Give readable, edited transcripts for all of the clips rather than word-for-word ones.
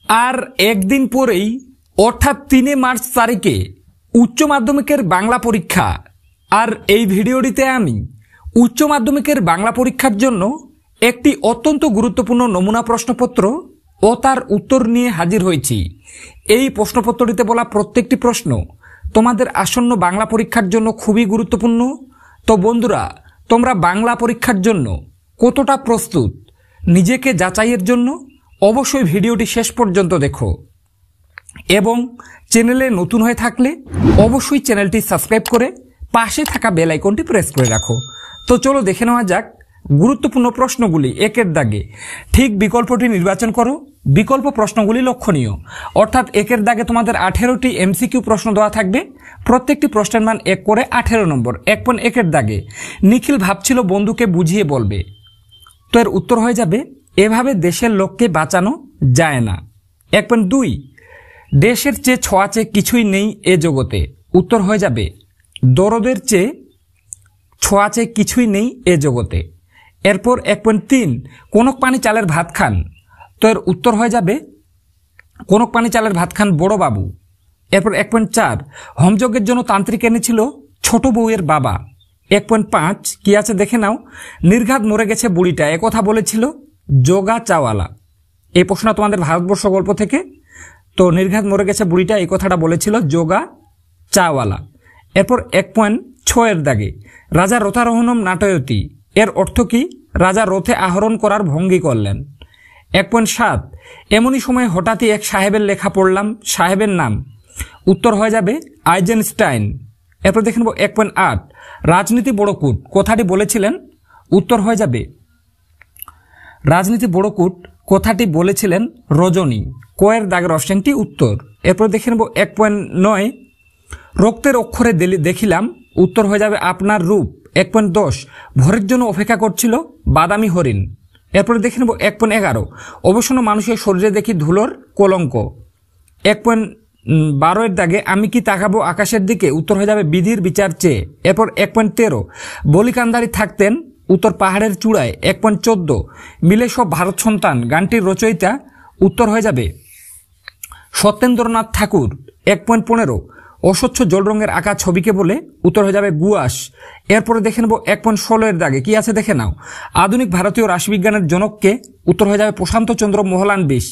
আর একদিন পরেই অর্থাৎ 3 মার্চ তারিখে উচ্চ মাধ্যমিকের বাংলা পরীক্ষা। আর এই ভিডিওটিতে আমি উচ্চ মাধ্যমিকের বাংলা পরীক্ষার জন্য একটি অত্যন্ত গুরুত্বপূর্ণ নমুনা প্রশ্নপত্র ও তার উত্তর নিয়ে হাজির হয়েছি। এই প্রশ্নপত্রটিতে বলা প্রত্যেকটি প্রশ্ন তোমাদের আসন্ন বাংলা পরীক্ষার জন্য খুবই গুরুত্বপূর্ণ। তো বন্ধুরা, তোমরা বাংলা পরীক্ষার জন্য কতটা প্রস্তুত নিজেকে যাচাইয়ের জন্য অবশ্যই ভিডিওটি শেষ পর্যন্ত দেখো এবং চ্যানেলে নতুন হয়ে থাকলে অবশ্যই চ্যানেলটি সাবস্ক্রাইব করে পাশে থাকা বেল আইকনটি প্রেস করে রাখো। তো চলো দেখে নেওয়া যাক গুরুত্বপূর্ণ প্রশ্নগুলি। একের দাগে ঠিক বিকল্পটি নির্বাচন করো। বিকল্প প্রশ্নগুলি লক্ষণীয়, অর্থাৎ একের দাগে তোমাদের 18টি এমসিকিউ প্রশ্ন দেওয়া থাকবে। প্রত্যেকটি প্রশ্নের মান 1 করে 18 নম্বর। 1.1 দাগে নিখিল ভাবছিল বন্ধুকে বুঝিয়ে বলবে, তো এর উত্তর হয়ে যাবে এভাবে দেশের লোককে বাঁচানো যায় না। 1.2 দেশের চেয়ে ছোঁয়াচে কিছুই নেই এ জগতে। উত্তর হয়ে যাবে দরদের চেয়ে ছোঁয়াচে কিছুই নেই এ জগতে। এরপর 1.3 কনক পানি চালের ভাত খান। তো এর উত্তর হয়ে যাবে কনক পানি চালের ভাত খান বড় বাবু। এরপর 1.4 হোমযজ্ঞের জন্য তান্ত্রিক এনেছিল ছোট বউয়ের বাবা। 1.5 কি আছে দেখে নাও। নির্ঘাত মরে গেছে বুড়িটা, একথা বলেছিল যোগা চাওয়ালা। এই প্রশ্নটা তোমাদের ভারতবর্ষ গল্প থেকে। তো নির্ঘাত মরে গেছে বুড়িটা এই কথাটা বলেছিল যোগা চাওয়ালা। এরপর 1.6 দাগে রাজা রথারোহণম নাটয়তি, এর অর্থ কি? রাজা রথে আহরণ করার ভঙ্গি করলেন। 1.7 এমনই সময় হঠাৎই এক সাহেবের লেখা পড়লাম, সাহেবের নাম। উত্তর হয়ে যাবে আইজেনস্টাইন। এরপর দেখে নেব 1.8 রাজনীতি বড়কুট, কথাটি বলেছিলেন। উত্তর হয়ে যাবে রাজনীতি বড়কুট কথাটি বলেছিলেন রজনী। কয়ের দাগের অপশনটি উত্তর। এরপর দেখে নেব 1.9 রক্তের অক্ষরে দেখিলাম। উত্তর হয়ে যাবে আপনার রূপ। 1.10 ভোরের জন্য অপেক্ষা করছিল বাদামি হরিণ। এরপরে দেখে নেব 1.11 অবসন্ন মানুষের শরীরে দেখি ধুলোর কলঙ্ক। 1.12 দাগে আমি কি তাকাবো আকাশের দিকে। উত্তর হয়ে যাবে বিধির বিচার চেয়ে। এরপর 1.13 বলিকান্দারি থাকতেন। উত্তর পাহাড়ের চূড়ায়। 1.14 মিলে সব ভারত সন্তান গানটির রচয়িতা। উত্তর হয়ে যাবে সত্যেন্দ্রনাথ ঠাকুর। 1.15 অস্বচ্ছ জল রঙের আঁকা ছবিকে বলে। উত্তর হয়ে যাবে গুয়াশ। এরপরে দেখে নেব 1.16 দাগে কি আছে দেখে নাও। আধুনিক ভারতীয় রাশিবিজ্ঞানের জনককে। উত্তর হয়ে যাবে প্রশান্ত চন্দ্র মোহলানবিশ।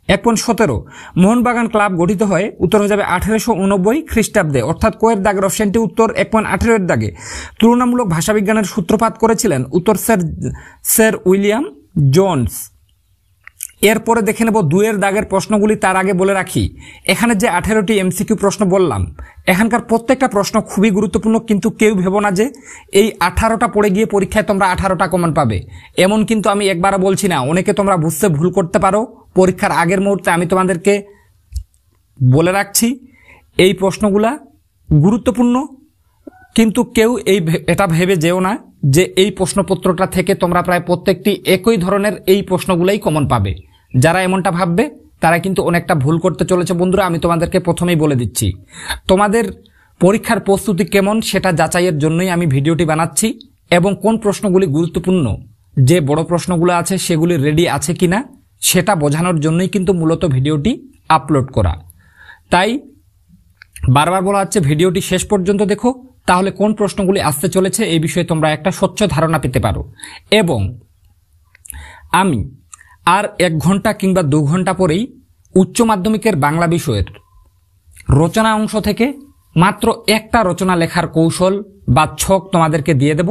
1.17 মোহনবাগান ক্লাব গঠিত হয়। উত্তর হয়ে যাবে 1889 খ্রিস্টাব্দে, অর্থাৎ কোয়ের দাগের অপশনটি উত্তর। 1.18 দাগে তুলনামূলক ভাষাবিজ্ঞানের সূত্রপাত করেছিলেন। উত্তর স্যার উইলিয়াম জোন্স। এরপরে দেখে নেব 2 দাগের প্রশ্নগুলি। তার আগে বলে রাখি এখানে যে 18টি এমসিকিউ প্রশ্ন বললাম, এখানকার প্রত্যেকটা প্রশ্ন খুবই গুরুত্বপূর্ণ। কিন্তু কেউ ভেবো না যে এই 18টা পড়ে গিয়ে পরীক্ষায় তোমরা 18টা কমন পাবে, এমন কিন্তু আমি একবারও বলছি না। অনেকে তোমরা বুঝতে ভুল করতে পারো। পরীক্ষার আগের মুহূর্তে আমি তোমাদেরকে বলে রাখছি এই প্রশ্নগুলা গুরুত্বপূর্ণ, কিন্তু কেউ এটা ভেবে যেও না যে এই প্রশ্নপত্রটা থেকে তোমরা প্রায় প্রত্যেকটি একই ধরনের এই প্রশ্নগুলাই কমন পাবে। যারা এমনটা ভাববে তারা কিন্তু অনেকটা ভুল করতে চলেছে বন্ধুরা। আমি তোমাদেরকে প্রথমেই বলে দিচ্ছি, তোমাদের পরীক্ষার প্রস্তুতি কেমন সেটা যাচাইয়ের জন্যই আমি ভিডিওটি বানাচ্ছি, এবং কোন প্রশ্নগুলি গুরুত্বপূর্ণ, যে বড় প্রশ্নগুলো আছে সেগুলি রেডি আছে কিনা সেটা বোঝানোর জন্যই কিন্তু মূলত ভিডিওটি আপলোড করা। তাই বারবার বলা হচ্ছে ভিডিওটি শেষ পর্যন্ত দেখো, তাহলে কোন প্রশ্নগুলি আসতে চলেছে এই বিষয়ে তোমরা একটা স্বচ্ছ ধারণা পেতে পারো। এবং আমি আর 1 ঘন্টা কিংবা 2 ঘন্টা পরেই উচ্চ মাধ্যমিকের বাংলা বিষয়ের রচনা অংশ থেকে মাত্র একটা রচনা লেখার কৌশল বা ছক তোমাদেরকে দিয়ে দেব।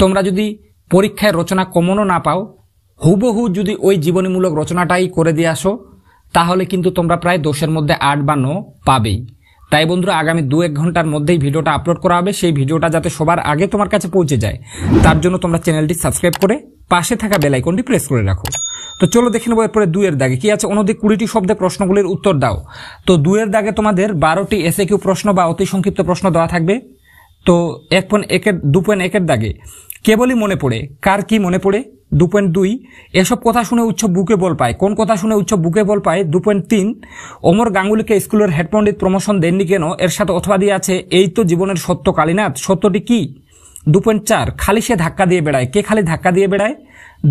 তোমরা যদি পরীক্ষায় রচনা কমনও না পাও, হুবহু যদি ওই জীবনীমূলক রচনাটাই করে দিয়ে আসো, তাহলে কিন্তু তোমরা প্রায় 10-এর মধ্যে 8 বা 9 পাবেই। তাই বন্ধুরা আগামী 2-1 ঘন্টার মধ্যেই ভিডিওটা আপলোড করা হবে। সেই ভিডিওটা যাতে সবার আগে তোমার কাছে পৌঁছে যায় তার জন্য তোমরা চ্যানেলটি সাবস্ক্রাইব করে পাশে থাকা বেল আইকনটি প্রেস করে রাখো। তো চলো দেখে নেবো এরপরে 2 দাগে কি আছে। অনধিক 20টি শব্দে প্রশ্নগুলির উত্তর দাও। তো 2 দাগে তোমাদের 12টি এসএকিউ প্রশ্ন বা অতি সংক্ষিপ্ত প্রশ্ন দেওয়া থাকবে। তো 2.1 দাগে কেবলই মনে পড়ে, কার কি মনে পড়ে। 2.2 এসব কথা শুনে উচ্চ বুকে বল পায়, কোন কথা শুনে উচ্চ বুকে বল পায়। 2.3 অমর গাঙ্গুলিকে স্কুলের হেড পণ্ডিত প্রমোশন দেননি কেন, এর সাথে অথবা দিয়ে আছে এই তো জীবনের সত্য কালীনাথ, সত্যটি কি। 2.4 খালি সে ধাক্কা দিয়ে বেড়ায়, কে খালি ধাক্কা দিয়ে বেড়ায়?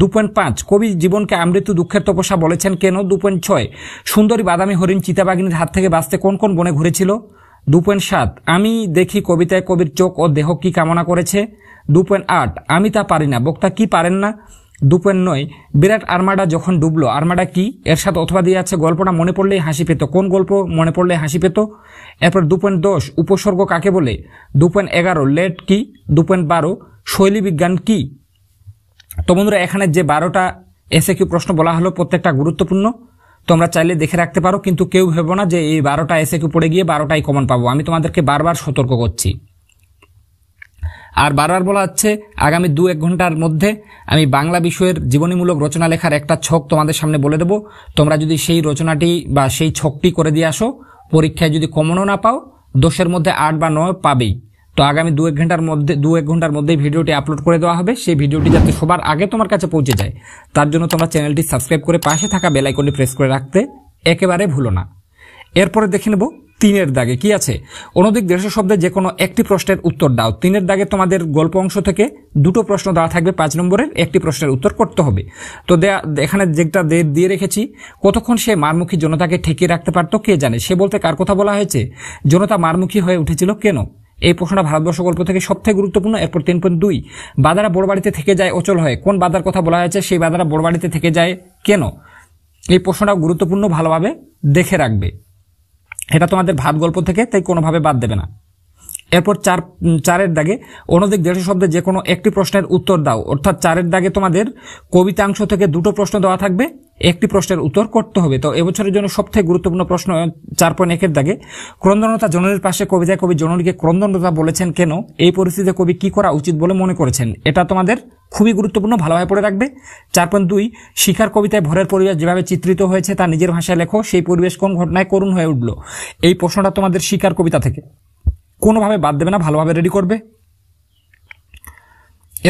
2.5 কবি জীবনকে আমৃত্যু দুঃখের তপস্যা বলেছেন কেন? 2.6 সুন্দরী বাদামি হরিণ চিতাবাঘিনীর হাত থেকে বাঁচতে কোন কোন বনে ঘুরেছিল? 2.7 আমি দেখি কবিতায় কবির চোখ ও দেহ কি কামনা করেছে? 2.8 আমি তা পারি না, বক্তা কি পারেন না? 2.9 বিরাট আর্মাডা যখন ডুবলো, আর্মাডা কি? এর সাথে অথবা দিয়ে আছে গল্পটা মনে পড়লেই হাসি পেত, কোন গল্প মনে পড়লে হাসি পেত? এরপর 2.10 উপসর্গ কাকে বলে? 2.11 লেট কি? 2.12 শৈলী বিজ্ঞান কি? তো বন্ধুরা, এখানে যে 12টা এসএকিউ প্রশ্ন বলা হলো প্রত্যেকটা গুরুত্বপূর্ণ, তোমরা চাইলে দেখে রাখতে পারো, কিন্তু কেউ ভেবো না যে এই 12টা এসএকিউ পড়ে গিয়ে 12টাই কমন পাবো। আমি তোমাদেরকে বারবার সতর্ক করছি। আর বারবার বলা হচ্ছে আগামী 2-1 ঘন্টার মধ্যে আমি বাংলা বিষয়ের জীবনীমূলক রচনা লেখার একটা ছক তোমাদের সামনে বলে দেবো। তোমরা যদি সেই রচনাটি বা সেই ছকটি করে দিয়ে আসো, পরীক্ষায় যদি কমনও না পাও, 10-এর মধ্যে 8 বা 9 পাবেই। তো আগামী 2-1 ঘন্টার মধ্যেই ভিডিওটি আপলোড করে দেওয়া হবে। সেই ভিডিওটি যাতে সবার আগে তোমার কাছে পৌঁছে যায়, তার জন্য তোমরা চ্যানেলটি সাবস্ক্রাইব করে পাশে থাকা বেল আইকনটি প্রেস করে রাখতে একেবারে ভুলো না। এরপরে দেখে নেব 3-এর দাগে কি আছে। অনধিক 150 শব্দে যে কোনো একটি প্রশ্নের উত্তর দাও। 3-এর দাগে তোমাদের গল্প অংশ থেকে 2টো প্রশ্ন দেওয়া থাকবে, 5 নম্বরের একটি প্রশ্নের উত্তর করতে হবে। তো এখানে যেটা দিয়ে রেখেছি, কতক্ষণ সে মারমুখী জনতাকে ঠেকিয়ে রাখতে পারতো কে জানে? সে বলতে কার কথা বলা হয়েছে? জনতা মারমুখী হয়ে উঠেছিল কেন? এই প্রশ্নটা ভারতবর্ষ গল্প থেকে সবথেকে গুরুত্বপূর্ণ। এরপর 3.2 বাদারা বড় বাড়িতে থেকে যায় অচল হয়ে, কোন বাদার কথা বলা হয়েছে? সেই বাদারা বড় বাড়িতে থেকে যায় কেন? এই প্রশ্নটা গুরুত্বপূর্ণ, ভালোভাবে দেখে রাখবে। এটা তোমাদের ভাত গল্প থেকে, তাই কোনোভাবে বাদ দেবে না। এরপর 4-এর দাগে অনধিক 150 শব্দে যে কোনো একটি প্রশ্নের উত্তর দাও। অর্থাৎ 4-এর দাগে তোমাদের কবিতাংশ থেকে 2টো প্রশ্ন দেওয়া থাকবে, একটি প্রশ্নের উত্তর করতে হবে। তো এবছরের জন্য সবথেকে গুরুত্বপূর্ণ প্রশ্ন 4.1-এর দাগে ক্রন্দনতা জননীর পাশে কবিতায় কবি জননীকে ক্রন্দনতা বলেছেন কেন? এই পরিস্থিতিতে কবি কি করা উচিত বলে মনে করেছেন? এটা তোমাদের খুবই গুরুত্বপূর্ণ, ভালোভাবে পড়ে রাখবে। 4.2 শিখার কবিতায় ভোরের পরিবেশ যেভাবে চিত্রিত হয়েছে তা নিজের ভাষায় লেখো, সেই পরিবেশ কোন ঘটনায় করুণ হয়ে উঠল? এই প্রশ্নটা তোমাদের শিখার কবিতা থেকে, কোনোভাবে বাদ দেবে না, ভালোভাবে রেডি করবে।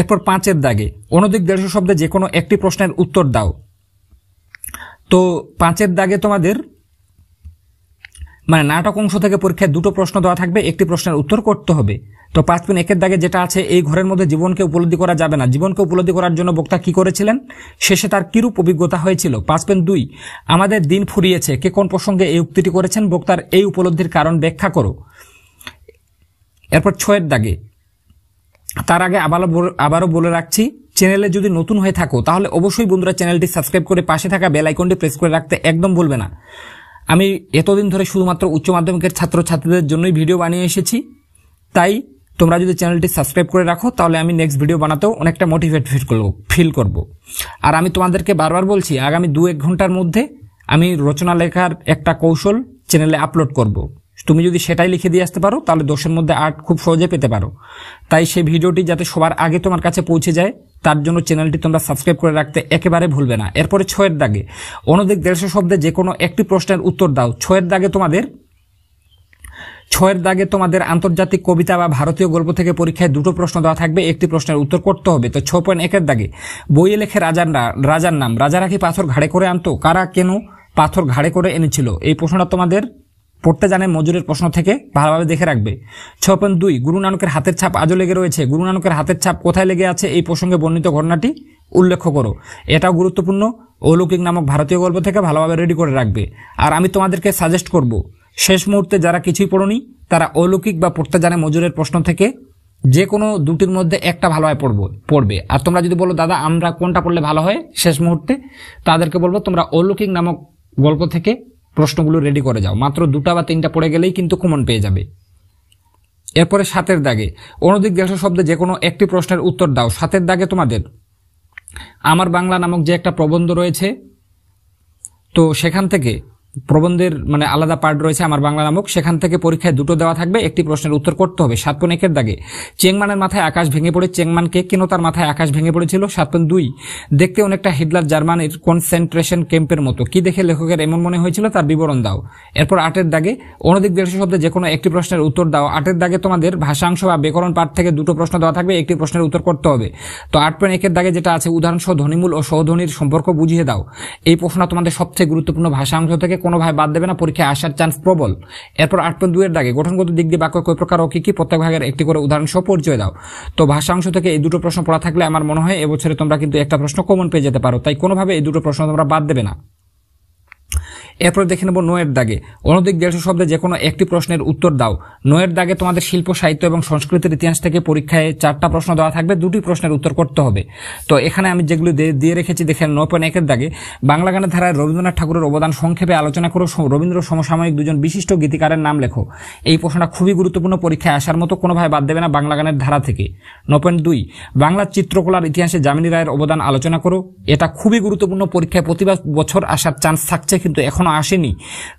এরপর 5-এর দাগে অনধিক 150 শব্দে যে কোনো একটি প্রশ্নের উত্তর দাও। তো 5-এর দাগে তোমাদের নাটক অংশ থেকে পরীক্ষায় 2টো প্রশ্ন দেওয়া থাকবে, একটি প্রশ্নের উত্তর করতে হবে। তো 5.1-এর দাগে যেটা আছে, এই ঘরের মধ্যে জীবনকে উপলব্ধি করা যাবে না। জীবনকে উপলব্ধি করার জন্য বক্তা কি করেছিলেন? শেষে তার কিরূপ অভিজ্ঞতা হয়েছিল? 5.2 আমাদের দিন ফুরিয়েছে, কে কোন প্রসঙ্গে এই উক্তিটি করেছেন? বক্তার এই উপলব্ধির কারণ ব্যাখ্যা করো। এরপর 6-এর দাগে, তার আগে আবারও বলে রাখছি, চ্যানেলে যদি নতুন হয়ে থাকো তাহলে অবশ্যই বন্ধুরা চ্যানেলটি সাবস্ক্রাইব করে পাশে থাকা বেল আইকনটি প্রেস করে রাখতে একদম ভুলবে না। আমি এতদিন ধরে শুধুমাত্র উচ্চ মাধ্যমিকের ছাত্রছাত্রীদের জন্যই ভিডিও বানিয়ে এসেছি, তাই তোমরা যদি চ্যানেলটি সাবস্ক্রাইব করে রাখো তাহলে আমি নেক্সট ভিডিও বানাতেও অনেকটা মোটিভেট ফিল করব। আর আমি তোমাদেরকে বারবার বলছি, আগামী 2-1 ঘন্টার মধ্যে আমি রচনা লেখার একটা কৌশল চ্যানেলে আপলোড করব। তুমি যদি সেটাই লিখে দিয়ে আসতে পারো তাহলে 10-এর মধ্যে 8 খুব সহজে পেতে পারো। তাই সেই ভিডিওটি যাতে সবার আগে তোমার কাছে পৌঁছে যায়, তার জন্য চ্যানেলটি তোমরা সাবস্ক্রাইব করে রাখতে একেবারে ভুলবে না। এরপরে 6-এর দাগে অনধিক 150 শব্দে যে কোনো একটি প্রশ্নের উত্তর দাও। 6-এর দাগে তোমাদের আন্তর্জাতিক কবিতা বা ভারতীয় গল্প থেকে পরীক্ষায় 2টো প্রশ্ন দেওয়া থাকবে, একটি প্রশ্নের উত্তর করতে হবে। তো 6.1-এর দাগে বইয়ে লেখে রাজার নাম, রাজারা কি পাথর ঘাড়ে করে আনতো? কারা কেন পাথর ঘাড়ে করে এনেছিল? এই প্রশ্নটা তোমাদের পড়তে জানে মজুরের প্রশ্ন থেকে, ভালোভাবে দেখে রাখবে। 6.2 গুরু নানকের হাতের ছাপ আজও লেগে রয়েছে, গুরু নানকের হাতের ছাপ কোথায় লেগে আছে? এই প্রসঙ্গে বর্ণিত ঘটনাটি উল্লেখ করো। এটাও গুরুত্বপূর্ণ, অলৌকিক নামক ভারতীয় গল্প থেকে, ভালোভাবে রেডি করে রাখবে। আর আমি তোমাদেরকে সাজেস্ট করব, শেষ মুহূর্তে যারা কিছুই পড়োনি তারা অলৌকিক বা পড়তে জানে মজুরের প্রশ্ন থেকে যে কোনো 2টির মধ্যে একটা ভালোভাবে পড়বে। আর তোমরা যদি বলো দাদা আমরা কোনটা পড়লে ভালো হয় শেষ মুহূর্তে, তাদেরকে বলবো তোমরা অলৌকিক নামক গল্প থেকে প্রশ্নগুলো রেডি করে যাও। মাত্র 2টা বা 3টা পড়ে গেলেই কিন্তু কমন পেয়ে যাবে। এরপরে 7-এর দাগে অনধিক 150 শব্দে যে কোনো একটি প্রশ্নের উত্তর দাও। 7-এর দাগে তোমাদের আমার বাংলা নামক যে একটা প্রবন্ধ রয়েছে, তো সেখান থেকে প্রবন্ধের আলাদা পার্ট রয়েছে আমার বাংলা নামক, সেখান থেকে পরীক্ষায় 2টো দেওয়া থাকবে, একটি প্রশ্নের উত্তর করতে হবে। 7.1-এর দাগে চেংমানের মাথায় আকাশ ভেঙে পড়ে, চেংমানকে কেন তার মাথায় আকাশ ভেঙে পড়েছিল? 7.2 দেখতে অনেকটা হিটলার জার্মানির কনসেন্ট্রেশন ক্যাম্পের মতো, কি দেখে লেখকের এমন মনে হয়েছিল তার বিবরণ দাও। এরপর 8-এর দাগে অনধিক 150 শব্দে যে কোনো একটি প্রশ্নের উত্তর দাও। 8-এর দাগে তোমাদের ভাষাংশ বা ব্যাকরণ পাঠ থেকে 2টো প্রশ্ন দেওয়া থাকবে, একটি প্রশ্নের উত্তর করতে হবে। তো 8.1-এর দাগে যেটা আছে উদাহরণ সহ ধ্বনিমূল ও সহধ্বনির সম্পর্ক বুঝিয়ে দাও। এই প্রশ্ন তোমাদের সবচেয়ে গুরুত্বপূর্ণ ভাষাংশ থেকে, কোনোভাবে বাদ দেবে না, পরীক্ষায় আসার চান্স প্রবল। এরপর 8.2 এর দাগে গঠনগত দিক দিয়ে বাক্য কয় প্রকার ও কি কি, প্রত্যেক ভাগের একটি করে উদাহরণ সহ পরিচয় দাও। তো ভাষাংশ থেকে এই দুটো প্রশ্ন পড়া থাকলে আমার মনে হয় এবছরে তোমরা কিন্তু একটা প্রশ্ন কমন পেয়ে যেতে পারো, তাই কোনোভাবে এই দুটো প্রশ্ন তোমরা বাদ দেবে না। এরপর দেখে নেব 9 এর দাগে অনধিক 150 শব্দে যে কোনো একটি প্রশ্নের উত্তর দাও। 9 এর দাগে তোমাদের শিল্প সাহিত্য এবং সংস্কৃতির ইতিহাস থেকে পরীক্ষায় 4টা প্রশ্ন দেওয়া থাকবে, 2টি প্রশ্নের উত্তর করতে হবে। তো এখানে আমি যেগুলো দিয়ে রেখেছি দেখেন। 9.1 এর দাগে বাংলা গানের ধারায় রবীন্দ্রনাথ ঠাকুরের অবদান সংক্ষেপে আলোচনা করো, রবীন্দ্র সমসাময়িক দুজন বিশিষ্ট গীতিকারের নাম লেখো। এই প্রশ্নটা খুবই গুরুত্বপূর্ণ, পরীক্ষায় আসার মতো, কোনোভাবে বাদ দেবে না বাংলা গানের ধারা থেকে। 9.2 বাংলার চিত্রকলার ইতিহাসে যামিনী রায়ের অবদান আলোচনা করো। এটা খুবই গুরুত্বপূর্ণ, পরীক্ষায় প্রতি বছর আসার চান্স থাকছে কিন্তু এখনো আসেনি,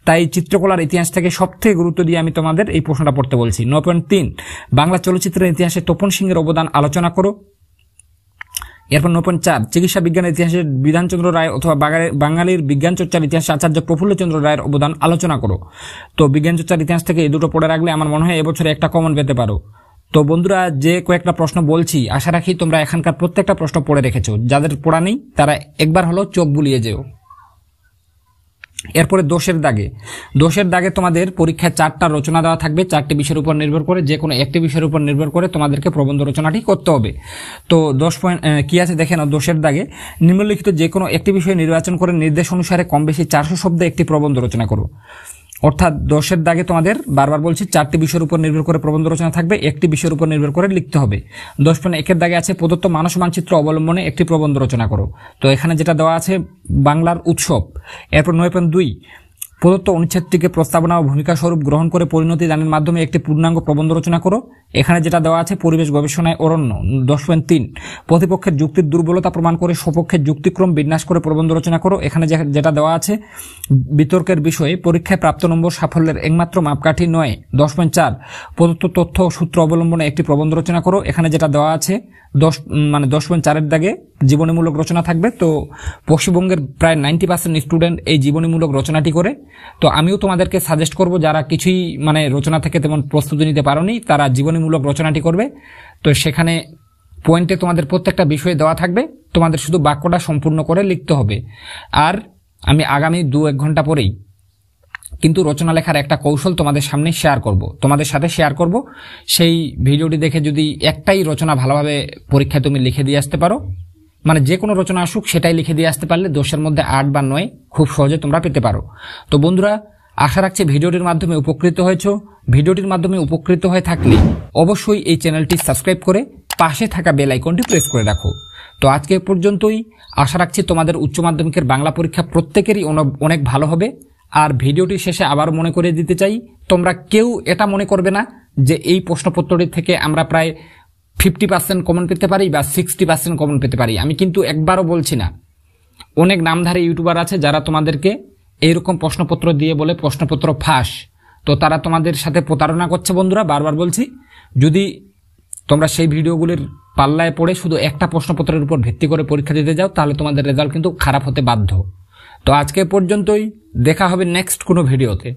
তাই চিত্রকলার ইতিহাস থেকে সবথেকে গুরুত্ব দিয়ে আমি তোমাদের এই প্রশ্নটা পড়তে বলছি। 9.3 বাংলা চলচ্চিত্রের ইতিহাসে তপন সিংহের অবদান আলোচনা করো। এরপর 9.4 চিকিৎসা বিজ্ঞানের ইতিহাসে বিধানচন্দ্র রায় অথবা বাঙালির বিজ্ঞান চর্চার ইতিহাসে আচার্য প্রফুল্লচন্দ্র রায়ের অবদান আলোচনা করো। তো বিজ্ঞান চর্চার ইতিহাস থেকে এই দুটো পড়ে রাখলে আমার মনে হয় এবছরে একটা কমন পেতে পারো। তো বন্ধুরা, যে কয়েকটা প্রশ্ন বলছি আশা রাখি তোমরা এখানকার প্রত্যেকটা প্রশ্ন পড়ে রেখেছো, যাদের পড়া নেই তারা একবার হলো চোখ বুলিয়ে যেও। এরপরে দোষের দাগে তোমাদের পরীক্ষায় 4টা রচনা দেওয়া থাকবে, 4টি বিষয়ের উপর নির্ভর করে, যে কোনো একটি বিষয়ের উপর নির্ভর করে তোমাদেরকে প্রবন্ধ রচনাটি করতে হবে। তো 10 পয়েন্ট কি আছে দেখেন। দোষের দাগে নিম্নলিখিত যে কোনো একটি বিষয় নির্বাচন করে নির্দেশ অনুসারে কম বেশি 400 শব্দে একটি প্রবন্ধ রচনা করো। অর্থাৎ দোষের দাগে তোমাদের বারবার বলছি 4টি বিষয়ের উপর নির্ভর করে প্রবন্ধ রচনা থাকবে, একটি বিষয়ের উপর নির্ভর করে লিখতে হবে। 10.1 দাগে আছে প্রদত্ত মানস মানচিত্র অবলম্বনে একটি প্রবন্ধ রচনা করো। তো এখানে যেটা দেওয়া আছে বাংলার উৎসব। এরপর 9.2 প্রদত্ত অনুচ্ছেদটিকে প্রস্তাবনা ও ভূমিকা স্বরূপ গ্রহণ করে পরিণতি দানের মাধ্যমে একটি পূর্ণাঙ্গ প্রবন্ধ রচনা করো। এখানে যেটা দেওয়া আছে পরিবেশ গবেষণায় অরণ্য। 10.3 প্রতিপক্ষের যুক্তির দুর্বলতা প্রমাণ করে স্বপক্ষের যুক্তিক্রম বিন্যাস করে প্রবন্ধ রচনা করো। এখানে যেটা দেওয়া আছে বিতর্কের বিষয়ে পরীক্ষায় প্রাপ্ত নম্বর সাফল্যের একমাত্র মাপকাঠি নয়। 10.4 প্রদত্ত তথ্য ও সূত্র অবলম্বনে একটি প্রবন্ধ রচনা করো। এখানে যেটা দেওয়া আছে 10.4 এর দাগে জীবনীমূলক রচনা থাকবে। তো পশ্চিমবঙ্গের প্রায় 90% স্টুডেন্ট এই জীবনীমূলক রচনাটি করে। তো আমিও তোমাদেরকে সাজেস্ট করব, যারা কিছুই রচনা থেকে তেমন প্রস্তুতি নিতে পারোনি তারা জীবনীমূলক রচনাটি করবে। তো সেখানে পয়েন্টে তোমাদের প্রত্যেকটা বিষয় দেওয়া থাকবে, তোমাদের শুধু বাক্যটা সম্পূর্ণ করে লিখতে হবে। আর আমি আগামী 2-1 ঘন্টা পরেই কিন্তু রচনা লেখার একটা কৌশল তোমাদের সামনে তোমাদের সাথে শেয়ার করব। সেই ভিডিওটি দেখে যদি একটাই রচনা ভালোভাবে পরীক্ষায় তুমি লিখে দিয়ে আসতে পারো, যে কোনো রচনা আসুক সেটাই লিখে দিয়ে আসতে পারলে 10-এর মধ্যে 8 বা 9 খুব সহজে তোমরা পেতে পারো। তো বন্ধুরা, আশা রাখছি ভিডিওটির মাধ্যমে উপকৃত হয়েছো। ভিডিওটির মাধ্যমে উপকৃত হয়ে থাকলে অবশ্যই এই চ্যানেলটি সাবস্ক্রাইব করে পাশে থাকা বেল আইকনটি প্রেস করে রাখো। তো আজকে পর্যন্তই। আশা রাখছি তোমাদের উচ্চ মাধ্যমিকের বাংলা পরীক্ষা প্রত্যেকেরই অনেক ভালো হবে। আর ভিডিওটি শেষে আবার মনে করে দিতে চাই, তোমরা কেউ এটা মনে করবে না যে এই প্রশ্নপত্রটি থেকে আমরা প্রায় 50% কমন পেতে পারি বা 60% কমন পেতে পারি। আমি কিন্তু একবারও বলছি না। অনেক নামধারী ইউটিউবার আছে যারা তোমাদেরকে এইরকম প্রশ্নপত্র দিয়ে বলে প্রশ্নপত্র ফাঁস। তো তারা তোমাদের সাথে প্রতারণা করছে বন্ধুরা। বারবার বলছি, যদি তোমরা সেই ভিডিওগুলির পাল্লায় পড়ে শুধু একটা প্রশ্নপত্রের উপর ভিত্তি করে পরীক্ষা দিতে যাও তাহলে তোমাদের রেজাল্ট কিন্তু খারাপ হতে বাধ্য। তো আজকে পর্যন্তই, দেখা হবে নেক্সট কোনো ভিডিওতে।